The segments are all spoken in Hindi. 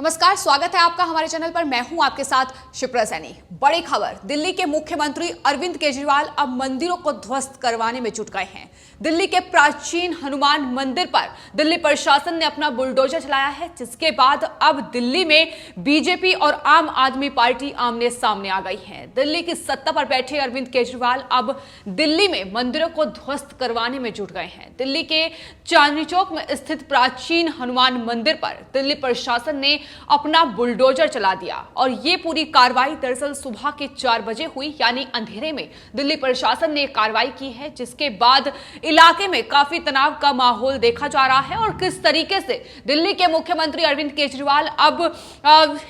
नमस्कार, स्वागत है आपका हमारे चैनल पर। मैं हूं आपके साथ शिप्रा सैनी। बड़ी खबर, दिल्ली के मुख्यमंत्री अरविंद केजरीवाल अब मंदिरों को ध्वस्त करवाने में जुट गए हैं। दिल्ली के प्राचीन हनुमान मंदिर पर दिल्ली प्रशासन ने अपना बुलडोजर चलाया है, जिसके बाद अब दिल्ली में बीजेपी और आम आदमी पार्टी आमने सामने आ गई है। दिल्ली की सत्ता पर बैठे अरविंद केजरीवाल अब दिल्ली में मंदिरों को ध्वस्त करवाने में जुट गए हैं। दिल्ली के चांदनी चौक में स्थित प्राचीन हनुमान मंदिर पर दिल्ली प्रशासन ने अपना बुलडोजर चला दिया और ये पूरी कार्रवाई दरअसल सुबह के 4 बजे हुई, यानी अंधेरे में दिल्ली प्रशासन ने कार्रवाई की है, जिसके बाद इलाके में काफी तनाव का माहौल देखा जा रहा है। और किस तरीके से दिल्ली के मुख्यमंत्री अरविंद केजरीवाल अब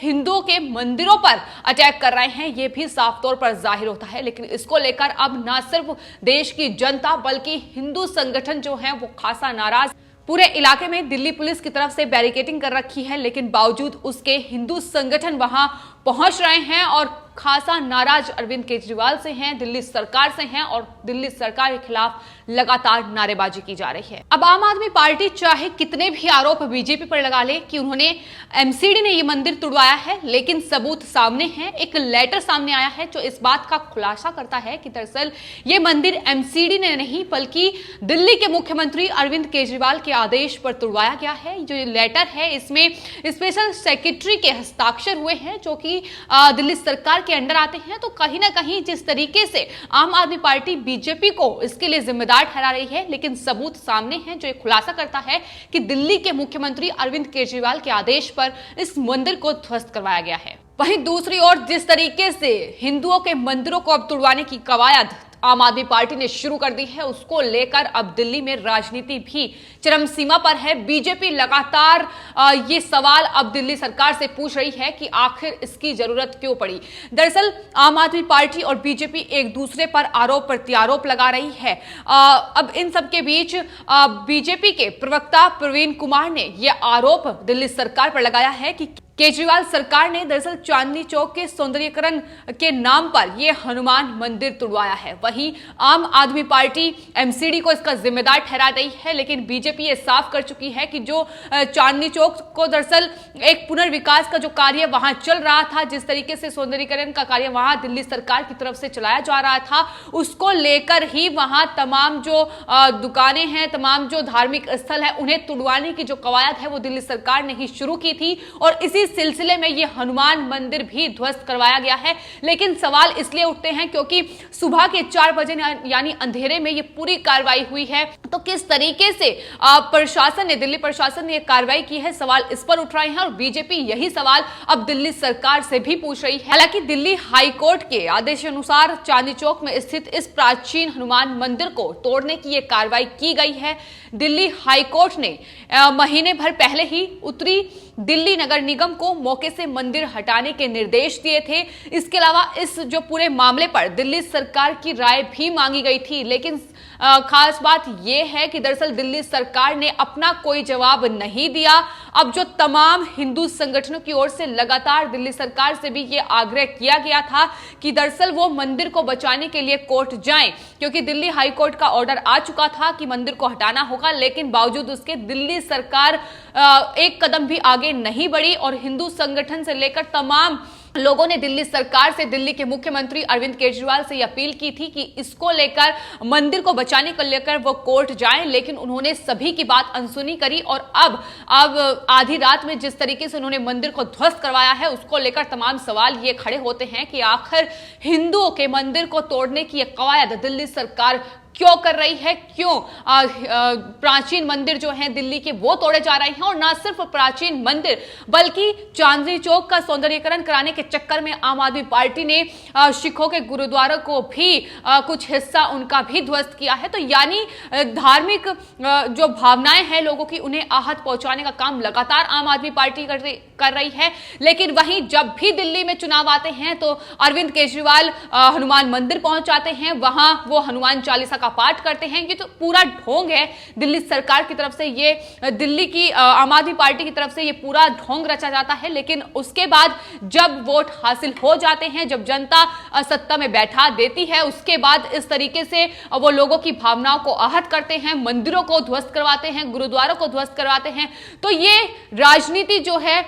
हिंदुओं के मंदिरों पर अटैक कर रहे हैं, यह भी साफ तौर पर जाहिर होता है। लेकिन इसको लेकर अब न सिर्फ देश की जनता बल्कि हिंदू संगठन जो है वो खासा नाराज। पूरे इलाके में दिल्ली पुलिस की तरफ से बैरिकेडिंग कर रखी है, लेकिन बावजूद उसके हिंदू संगठन वहां पहुंच रहे हैं और खासा नाराज अरविंद केजरीवाल से हैं, दिल्ली सरकार से हैं और दिल्ली सरकार के खिलाफ लगातार नारेबाजी की जा रही है। अब आम आदमी पार्टी चाहे कितने भी आरोप बीजेपी पर लगा ले कि उन्होंने एमसीडी ने ये मंदिर तुड़वाया है, लेकिन सबूत सामने है। एक लेटर सामने आया है जो इस बात का खुलासा करता है कि दरअसल ये मंदिर एमसीडी ने नहीं बल्कि दिल्ली के मुख्यमंत्री अरविंद केजरीवाल के आदेश पर तुड़वाया गया है। जो ये लेटर है इसमें स्पेशल सेक्रेटरी के हस्ताक्षर हुए हैं जो कि दिल्ली सरकार के अंडर आते हैं। तो कहीं ना कहीं जिस तरीके से आम आदमी पार्टी बीजेपी को इसके लिए जिम्मेदार ठहरा रही है, लेकिन सबूत सामने है जो एक खुलासा करता है कि दिल्ली के मुख्यमंत्री अरविंद केजरीवाल के आदेश पर इस मंदिर को ध्वस्त करवाया गया है। वहीं दूसरी ओर जिस तरीके से हिंदुओं के मंदिरों को अब तुड़वाने की कवायद आम आदमी पार्टी ने शुरू कर दी है, उसको लेकर अब दिल्ली में राजनीति भी चरम सीमा पर है। बीजेपी लगातार ये सवाल अब दिल्ली सरकार से पूछ रही है कि आखिर इसकी जरूरत क्यों पड़ी। दरअसल आम आदमी पार्टी और बीजेपी एक दूसरे पर आरोप प्रत्यारोप लगा रही है। अब इन सब के बीच बीजेपी के प्रवक्ता प्रवीण कुमार ने यह आरोप दिल्ली सरकार पर लगाया है कि केजरीवाल सरकार ने दरअसल चांदनी चौक के सौंदर्यीकरण के नाम पर यह हनुमान मंदिर तुड़वाया है। वहीं आम आदमी पार्टी एमसीडी को इसका जिम्मेदार ठहरा रही है, लेकिन बीजेपी ये साफ कर चुकी है कि जो चांदनी चौक को दरअसल एक पुनर्विकास का जो कार्य वहां चल रहा था, जिस तरीके से सौंदर्यीकरण का कार्य वहां दिल्ली सरकार की तरफ से चलाया जा रहा था, उसको लेकर ही वहां तमाम जो दुकानें हैं, तमाम जो धार्मिक स्थल है, उन्हें तुड़वाने की जो कवायद है वो दिल्ली सरकार ने ही शुरू की थी और इसी सिलसिले में यह हनुमान मंदिर भी ध्वस्त करवाया गया है। लेकिन सवाल इसलिए उठते हैं क्योंकि सुबह के 4 बजे यानी अंधेरे में यह पूरी कार्रवाई हुई है। तो किस तरीके से प्रशासन ने, दिल्ली प्रशासन ने यह कार्रवाई की है, सवाल इस पर उठ रहे हैं और बीजेपी यही सवाल अब दिल्ली सरकार से भी पूछ रही है। हालांकि दिल्ली हाईकोर्ट के आदेशानुसार चांदनी चौक में स्थित इस प्राचीन हनुमान मंदिर को तोड़ने की यह कार्रवाई की गई है। दिल्ली हाईकोर्ट ने महीने भर पहले ही उत्तरी दिल्ली नगर निगम को मौके से मंदिर हटाने के निर्देश दिए थे। इसके अलावा इस जो पूरे मामले पर दिल्ली सरकार की राय भी मांगी गई थी, लेकिन खास बात यह है कि दरअसल दिल्ली सरकार ने अपना कोई जवाब नहीं दिया। अब जो तमाम हिंदू संगठनों की ओर से लगातार दिल्ली सरकार से भी यह आग्रह किया गया था कि दरअसल वो मंदिर को बचाने के लिए कोर्ट जाएं, क्योंकि दिल्ली हाईकोर्ट का ऑर्डर आ चुका था कि मंदिर को हटाना होगा, लेकिन बावजूद उसके दिल्ली सरकार एक कदम भी आगे नहीं बढ़ी और हिंदू संगठन से लेकर तमाम लोगों ने दिल्ली सरकार से, दिल्ली के मुख्यमंत्री अरविंद केजरीवाल से अपील की थी कि इसको लेकर, मंदिर को बचाने को लेकर वो कोर्ट जाएं, लेकिन उन्होंने सभी की बात अनसुनी करी और अब आधी रात में जिस तरीके से उन्होंने मंदिर को ध्वस्त करवाया है, उसको लेकर तमाम सवाल ये खड़े होते हैं कि आखिर हिंदुओं के मंदिर को तोड़ने की यह कवायद दिल्ली सरकार क्यों कर रही है, क्यों प्राचीन मंदिर जो हैं दिल्ली के वो तोड़े जा रहे हैं। और ना सिर्फ प्राचीन मंदिर बल्कि चांदनी चौक का सौंदर्यीकरण कराने के चक्कर में आम आदमी पार्टी ने सिखों के गुरुद्वारा को भी कुछ हिस्सा उनका भी ध्वस्त किया है। तो यानी धार्मिक जो भावनाएं हैं लोगों की, उन्हें आहत पहुंचाने का काम लगातार आम आदमी पार्टी कर रही है। लेकिन वहीं जब भी दिल्ली में चुनाव आते हैं तो अरविंद केजरीवाल हनुमान मंदिर पहुंच जाते हैं, वहां वो हनुमान चालीसा का पाठ करते हैं। ये तो पूरा ढोंग है दिल्ली सरकार की तरफ से, ये दिल्ली की आम आदमी पार्टी की तरफ से ये पूरा ढोंग रचा जाता है। लेकिन उसके बाद जब वोट हासिल हो जाते हैं, जब जनता सत्ता में बैठा देती है, उसके बाद इस तरीके से वो लोगों की भावनाओं को आहत करते हैं, मंदिरों को ध्वस्त करवाते हैं, गुरुद्वारों को ध्वस्त करवाते हैं। तो ये राजनीति जो है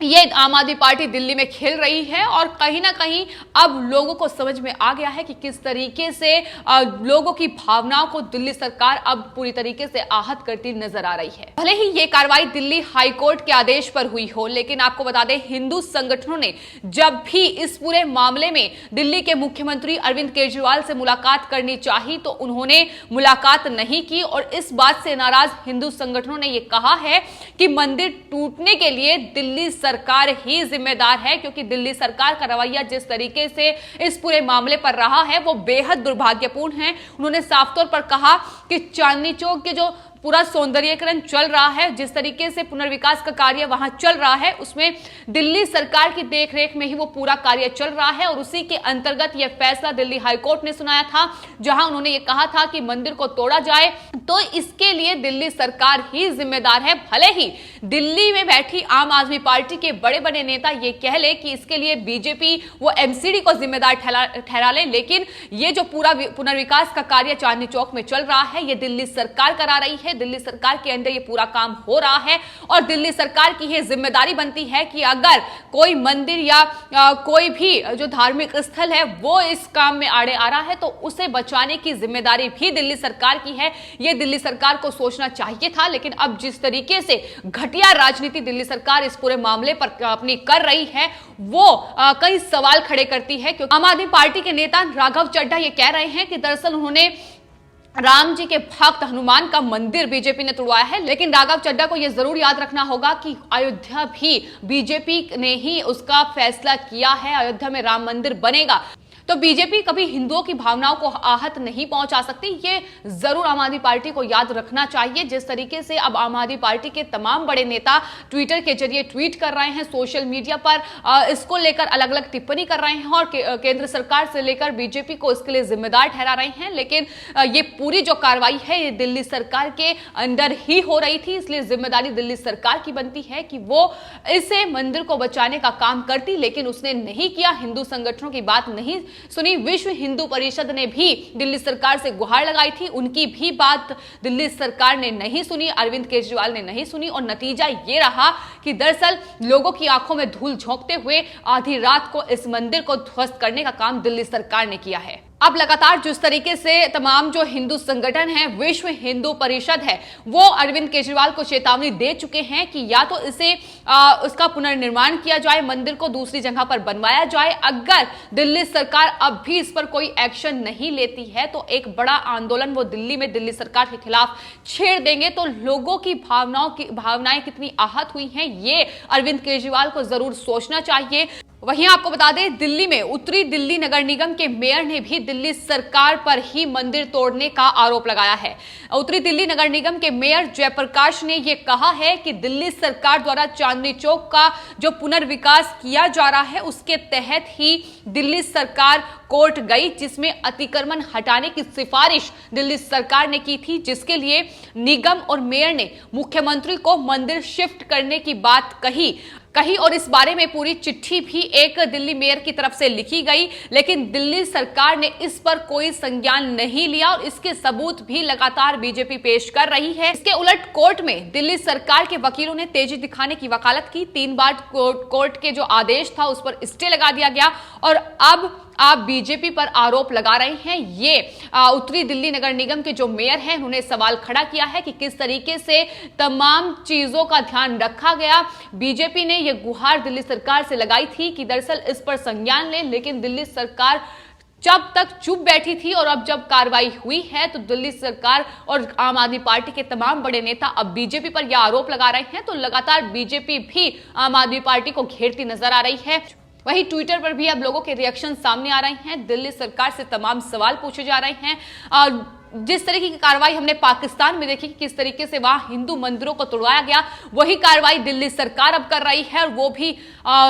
ये आम आदमी पार्टी दिल्ली में खेल रही है और कहीं ना कहीं अब लोगों को समझ में आ गया है कि किस तरीके से लोगों की भावनाओं को दिल्ली सरकार अब पूरी तरीके से आहत करती नजर आ रही है। भले ही ये कार्रवाई दिल्ली हाईकोर्ट के आदेश पर हुई हो, लेकिन आपको बता दें हिंदू संगठनों ने जब भी इस पूरे मामले में दिल्ली के मुख्यमंत्री अरविंद केजरीवाल से मुलाकात करनी चाहिए तो उन्होंने मुलाकात नहीं की और इस बात से नाराज हिंदू संगठनों ने यह कहा है कि मंदिर टूटने के लिए दिल्ली सरकार ही जिम्मेदार है, क्योंकि दिल्ली सरकार का रवैया जिस तरीके से इस पूरे मामले पर रहा है वो बेहद दुर्भाग्यपूर्ण है। उन्होंने साफ तौर पर कहा कि चांदनी चौक के जो पूरा सौंदर्यीकरण चल रहा है, जिस तरीके से पुनर्विकास का कार्य वहां चल रहा है, उसमें दिल्ली सरकार की देखरेख में ही वो पूरा कार्य चल रहा है और उसी के अंतर्गत यह फैसला दिल्ली हाईकोर्ट ने सुनाया था, जहां उन्होंने ये कहा था कि मंदिर को तोड़ा जाए तो इसके लिए दिल्ली सरकार ही जिम्मेदार है। भले ही दिल्ली में बैठी आम आदमी पार्टी के बड़े बड़े नेता ये कह ले कि इसके लिए बीजेपी वो एमसीडी को जिम्मेदार ठहरा ले, लेकिन ये जो पूरा पुनर्विकास का कार्य चांदनी चौक में चल रहा है ये दिल्ली सरकार करा रही है। दिल्ली सरकार के अंदर ये पूरा काम हो रहा है और दिल्ली सरकार की ये जिम्मेदारी बनती है कि अगर कोई मंदिर या कोई भी जो धार्मिक स्थल है वो इस काम में आड़े आ रहा है तो उसे बचाने की जिम्मेदारी भी दिल्ली सरकार की है। ये दिल्ली सरकार को सोचना चाहिए था, लेकिन अब जिस तरीके से घटिया राजनीति दिल्ली सरकार इस पूरे मामले पर अपनी कर रही है वो कई सवाल खड़े करती है, क्योंकि आम आदमी पार्टी के नेता राघव चड्ढा ये कह रहे हैं कि दरअसल उन्होंने राम जी के भक्त हनुमान का मंदिर बीजेपी ने तोड़वाया है, लेकिन राघव चड्ढा को यह जरूर याद रखना होगा कि अयोध्या भी बीजेपी ने ही उसका फैसला किया है। अयोध्या में राम मंदिर बनेगा तो बीजेपी कभी हिंदुओं की भावनाओं को आहत नहीं पहुंचा सकती। ये जरूर आम आदमी पार्टी को याद रखना चाहिए। जिस तरीके से अब आम आदमी पार्टी के तमाम बड़े नेता ट्विटर के जरिए ट्वीट कर रहे हैं, सोशल मीडिया पर इसको लेकर अलग अलग टिप्पणी कर रहे हैं और केंद्र सरकार से लेकर बीजेपी को इसके लिए जिम्मेदार ठहरा रहे हैं, लेकिन ये पूरी जो कार्रवाई है ये दिल्ली सरकार के अंदर ही हो रही थी, इसलिए जिम्मेदारी दिल्ली सरकार की बनती है कि वो इसे मंदिर को बचाने का काम करती, लेकिन उसने नहीं किया। हिंदू संगठनों की बात नहीं सुनी। विश्व हिंदू परिषद ने भी दिल्ली सरकार से गुहार लगाई थी, उनकी भी बात दिल्ली सरकार ने नहीं सुनी, अरविंद केजरीवाल ने नहीं सुनी और नतीजा ये रहा कि दरअसल लोगों की आंखों में धूल झोंकते हुए आधी रात को इस मंदिर को ध्वस्त करने का काम दिल्ली सरकार ने किया है। अब लगातार जिस तरीके से तमाम जो हिंदू संगठन है, विश्व हिंदू परिषद है, वो अरविंद केजरीवाल को चेतावनी दे चुके हैं कि या तो इसे उसका पुनर्निर्माण किया जाए, मंदिर को दूसरी जगह पर बनवाया जाए। अगर दिल्ली सरकार अब भी इस पर कोई एक्शन नहीं लेती है तो एक बड़ा आंदोलन वो दिल्ली में दिल्ली सरकार के खिलाफ छेड़ देंगे। तो लोगों की भावनाएं कितनी आहत हुई हैं ये अरविंद केजरीवाल को जरूर सोचना चाहिए। वहीं आपको बता दें दिल्ली में उत्तरी दिल्ली नगर निगम के मेयर ने भी दिल्ली सरकार पर ही मंदिर तोड़ने का आरोप लगाया है। उत्तरी दिल्ली नगर निगम के मेयर जयप्रकाश ने यह कहा है कि दिल्ली सरकार द्वारा चांदनी चौक का जो पुनर्विकास किया जा रहा है उसके तहत ही दिल्ली सरकार कोर्ट गई, जिसमें अतिक्रमण हटाने की सिफारिश दिल्ली सरकार ने की थी, जिसके लिए निगम और मेयर ने मुख्यमंत्री को मंदिर शिफ्ट करने की बात कही और इस बारे में पूरी चिट्ठी भी एक दिल्ली मेयर की तरफ से लिखी गई, लेकिन दिल्ली सरकार ने इस पर कोई संज्ञान नहीं लिया और इसके सबूत भी लगातार बीजेपी पेश कर रही है। इसके उलट कोर्ट में दिल्ली सरकार के वकीलों ने तेजी दिखाने की वकालत की। 3 बार कोर्ट के जो आदेश था उस पर स्टे लगा दिया गया और अब आप बीजेपी पर आरोप लगा रहे हैं। ये उत्तरी दिल्ली नगर निगम के जो मेयर हैं उन्होंने सवाल खड़ा किया है कि किस तरीके से तमाम चीजों का ध्यान रखा गया। बीजेपी ने यह गुहार दिल्ली सरकार से लगाई थी कि दरअसल इस पर संज्ञान लें, लेकिन दिल्ली सरकार जब तक चुप बैठी थी और अब जब कार्रवाई हुई है तो दिल्ली सरकार और आम आदमी पार्टी के तमाम बड़े नेता अब बीजेपी पर यह आरोप लगा रहे हैं। तो लगातार बीजेपी भी आम आदमी पार्टी को घेरती नजर आ रही है। वहीं ट्विटर पर भी अब लोगों के रिएक्शन सामने आ रहे हैं। दिल्ली सरकार से तमाम सवाल पूछे जा रहे हैं। जिस तरीके की कार्रवाई हमने पाकिस्तान में देखी कि किस तरीके से वहां हिंदू मंदिरों को तोड़वाया गया, वही कार्रवाई दिल्ली सरकार अब कर रही है और वो भी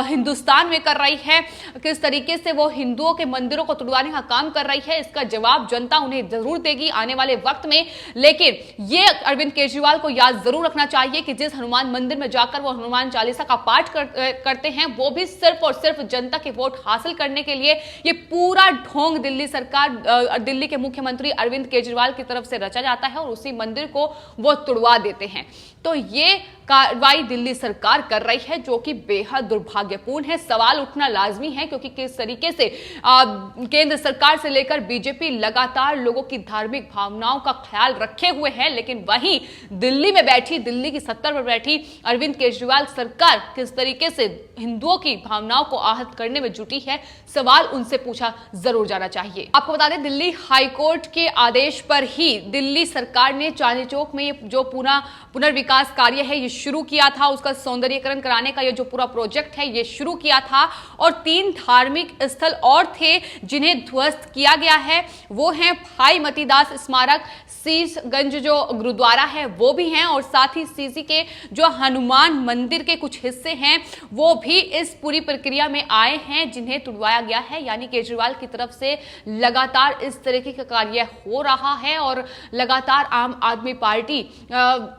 हिंदुस्तान में कर रही है। किस तरीके से वो हिंदुओं के मंदिरों को तोड़वाने का काम कर रही है इसका जवाब जनता उन्हें जरूर देगी आने वाले वक्त में। लेकिन ये अरविंद केजरीवाल को याद जरूर रखना चाहिए कि जिस हनुमान मंदिर में जाकर वो हनुमान चालीसा का पाठ करते हैं वो भी सिर्फ और सिर्फ जनता के वोट हासिल करने के लिए। ये पूरा ढोंग दिल्ली सरकार, दिल्ली के मुख्यमंत्री अरविंद केजरीवाल की तरफ से रचा जाता है और उसी मंदिर को वो तुड़वा देते हैं। तो ये कार्रवाई दिल्ली सरकार कर रही है, जो कि बेहद दुर्भाग्यपूर्ण है। सवाल उठना लाजमी है क्योंकि किस तरीके से केंद्र सरकार से लेकर बीजेपी लगातार लोगों की धार्मिक भावनाओं का ख्याल रखे हुए है, लेकिन वहीं दिल्ली में बैठी, दिल्ली की सत्ता पर बैठी अरविंद केजरीवाल सरकार किस तरीके से हिंदुओं की भावनाओं को आहत करने में जुटी है, सवाल उनसे पूछा जरूर जाना चाहिए। आपको बता दें, दिल्ली हाईकोर्ट के आदेश पर ही दिल्ली सरकार ने चांदनी चौक में जो पुनर्विकास कार्य है ये शुरू किया था, उसका सौंदर्यीकरण कराने का ये जो पूरा प्रोजेक्ट है ये शुरू किया था। और 3 धार्मिक स्थल और थे जिन्हें ध्वस्त किया गया है, वो हैं भाई मतीदास स्मारक, शीशगंज जो गुरुद्वारा है वो भी हैं, और साथ ही सीसी के जो हनुमान मंदिर के कुछ हिस्से हैं वो भी इस पूरी प्रक्रिया में आए हैं जिन्हें तुड़वाया गया है। यानी केजरीवाल की तरफ से लगातार इस तरीके का कार्य हो रहा है और लगातार आम आदमी पार्टी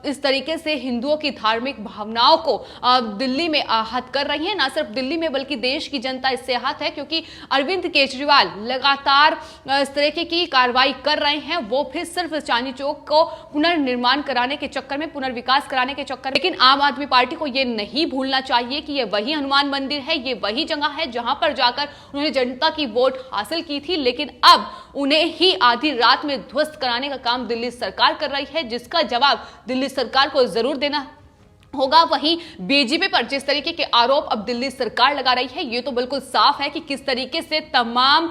इस तरीके से हिंदुओं की धार्मिक भावनाओं को दिल्ली में आहत कर रही है। ना सिर्फ दिल्ली में बल्कि देश की जनता इससे आहत है क्योंकि अरविंद केजरीवाल लगातार इस तरीके की कार्रवाई कर रहे हैं, वो भी सिर्फ चांदनी चौक को पुनर्निर्माण कराने के चक्कर में, पुनर्विकास कराने के चक्कर में। लेकिन आम आदमी पार्टी को यह नहीं भूलना चाहिए कि यह वही हनुमान मंदिर है, ये वही जगह है जहां पर जाकर उन्होंने जनता की वोट हासिल की थी, लेकिन अब उन्हें ही आधी रात में ध्वस्त कराने का काम दिल्ली सरकार कर रही है, जिसका जवाब दिल्ली सरकार को जरूर देना होगा। वहीं बीजेपी पर जिस तरीके के आरोप अब दिल्ली सरकार लगा रही है, ये तो बिल्कुल साफ है कि किस तरीके से तमाम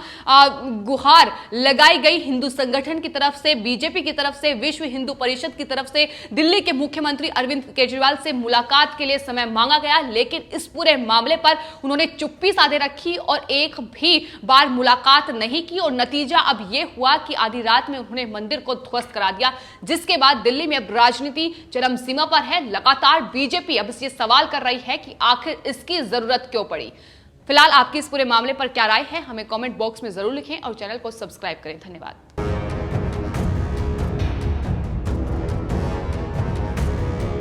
गुहार लगाई गई हिंदू संगठन की तरफ से, बीजेपी की तरफ से, विश्व हिंदू परिषद की तरफ से दिल्ली के मुख्यमंत्री अरविंद केजरीवाल से मुलाकात के लिए समय मांगा गया, लेकिन इस पूरे मामले पर उन्होंने चुप्पी साधे रखी और एक भी बार मुलाकात नहीं की। और नतीजा अब यह हुआ कि आधी रात में उन्होंने मंदिर को ध्वस्त करा दिया, जिसके बाद दिल्ली में अब राजनीति चरम सीमा पर है। लगातार बीजेपी अब ये सवाल कर रही है कि आखिर इसकी जरूरत क्यों पड़ी। फिलहाल आपकी इस पूरे मामले पर क्या राय है, हमें कमेंट बॉक्स में जरूर लिखें और चैनल को सब्सक्राइब करें। धन्यवाद।